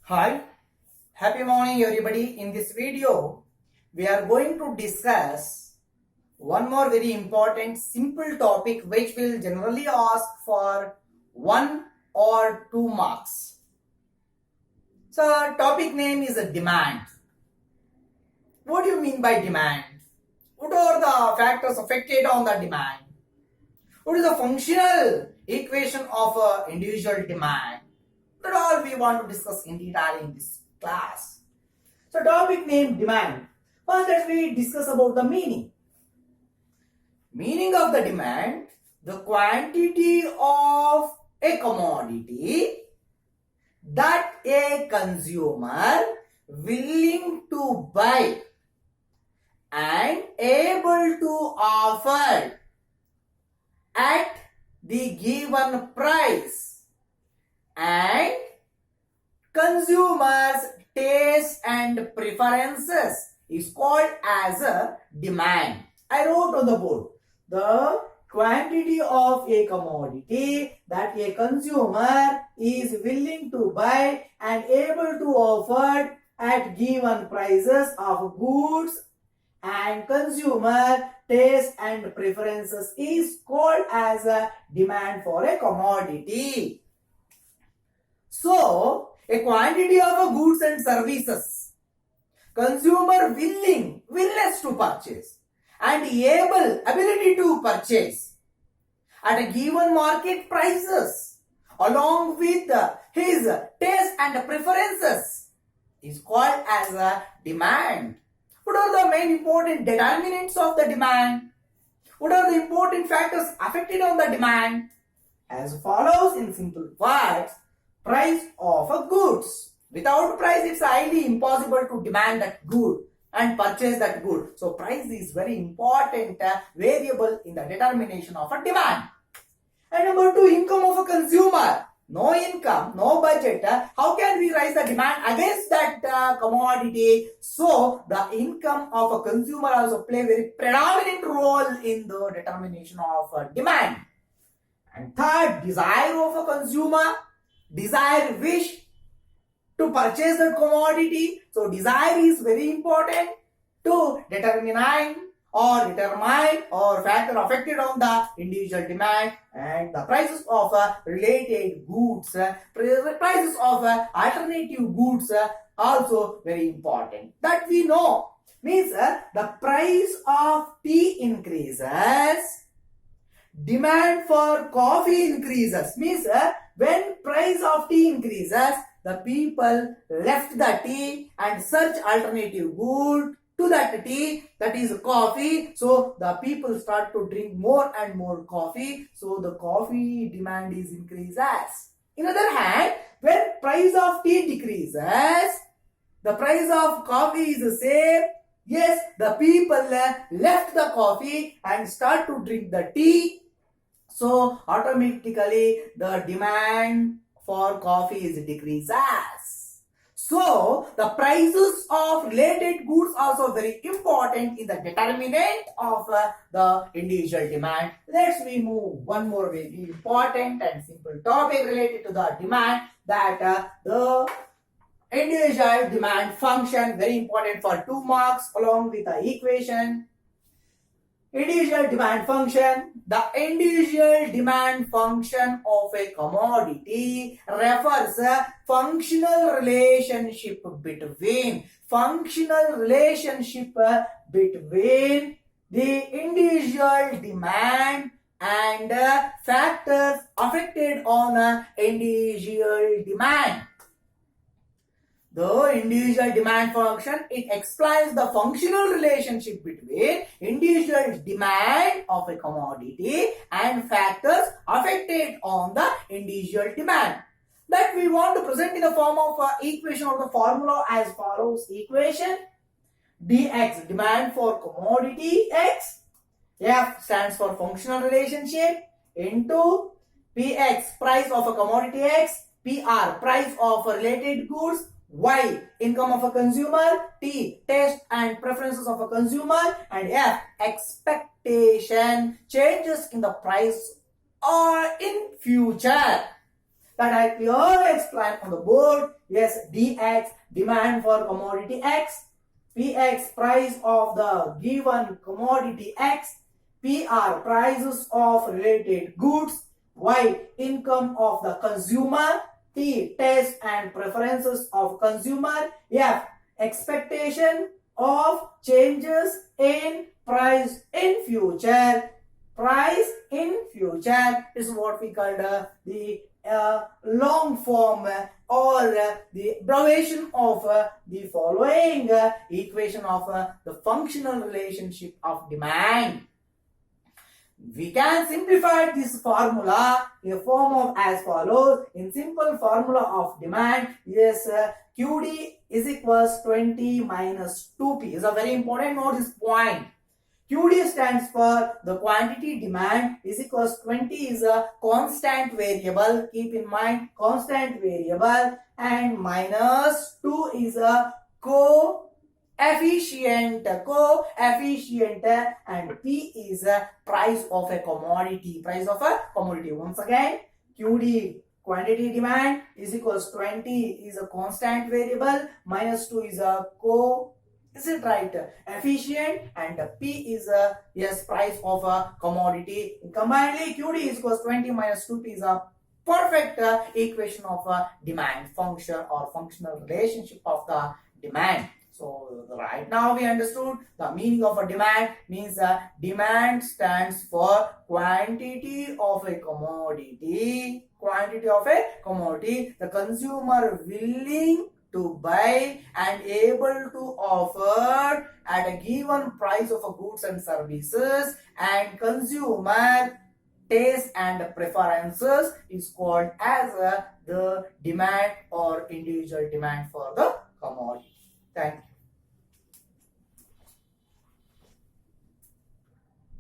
Hi, happy morning everybody. In this video, we are going to discuss one more very important simple topic which will generally ask for 1 or 2 marks. So, topic name is a demand. What do you mean by demand? What are the factors affected on the demand? What is the functional equation of a individual demand? That all we want to discuss in detail in this class. So topic name demand. First let we discuss about the meaning. Meaning of the demand, the quantity of a commodity that a consumer willing to buy and able to offer at the given price and consumers taste and preferences is called as a demand. I wrote on the board the quantity of a commodity that a consumer is willing to buy and able to offer at given prices of goods and consumer taste and preferences is called as a demand for a commodity. So, a quantity of goods and services, consumer willingness to purchase and ability to purchase at a given market prices along with his taste and preferences is called as a demand. What are the main important determinants of the demand? What are the important factors affected on the demand? As follows in simple words. Price of a goods. Without price, it's highly impossible to demand that good and purchase that good. So price is very important variable in the determination of a demand. And number two, income of a consumer. No income, no budget. How can we raise the demand against that commodity? So the income of a consumer also play a very predominant role in the determination of demand. And third, desire of a consumer. Wish to purchase the commodity. So desire is very important to determine or factor affected on the individual demand. And the prices of related goods, prices of alternative goods also very important. That we know means the price of tea increases, demand for coffee increases. Means when price of tea increases, the people left the tea and search alternative good to that tea, that is coffee. So the people start to drink more and more coffee. So the coffee demand is increases. In other hand, when price of tea decreases, the price of coffee is the same. Yes, the people left the coffee and start to drink the tea. So automatically the demand for coffee is decreases. So the prices of related goods also very important in the determinant of the individual demand. Let's we move one more very important and simple topic related to the demand, that the individual demand function, very important for 2 marks along with the equation. Individual demand function. The individual demand function of a commodity refers a functional relationship between the individual demand and factors affected on individual demand. The individual demand function, it explains the functional relationship between individual demand of a commodity and factors affected on the individual demand. That we want to present in the form of equation or the formula as follows. Equation: dx, demand for commodity x, f stands for functional relationship, into px, price of a commodity x, pr, price of related goods, y, income of a consumer, t, taste and preferences of a consumer, and f, expectation, changes in the price or in future. that I clearly explained on the board. Yes, dx, demand for commodity x, px, price of the given commodity x, pr, prices of related goods, y, income of the consumer, t, taste and preferences of consumer, f, expectation of changes in price in future. Price in future is what we call the long form or the abbreviation of the following equation of the functional relationship of demand. We can simplify this formula in a form of as follows. In simple formula of demand, yes, QD is equals 20 minus 2P. Is a very important note this point. QD stands for the quantity demand is equals 20 is a constant variable. Keep in mind constant variable, and minus 2 is a coefficient, and P is a price of a commodity. Price of a commodity. Once again, QD quantity demand is equals 20 is a constant variable, minus 2 is a is it right? Efficient, and P is a yes price of a commodity. Combinedly, QD is equals 20 minus 2P is a perfect equation of a demand function or functional relationship of the demand. So right now we understood the meaning of a demand means demand stands for quantity of a commodity. Quantity of a commodity. The consumer willing to buy and able to offer at a given price of a goods and services, and consumer taste and preferences is called as the demand or individual demand for the commodity. Thank you.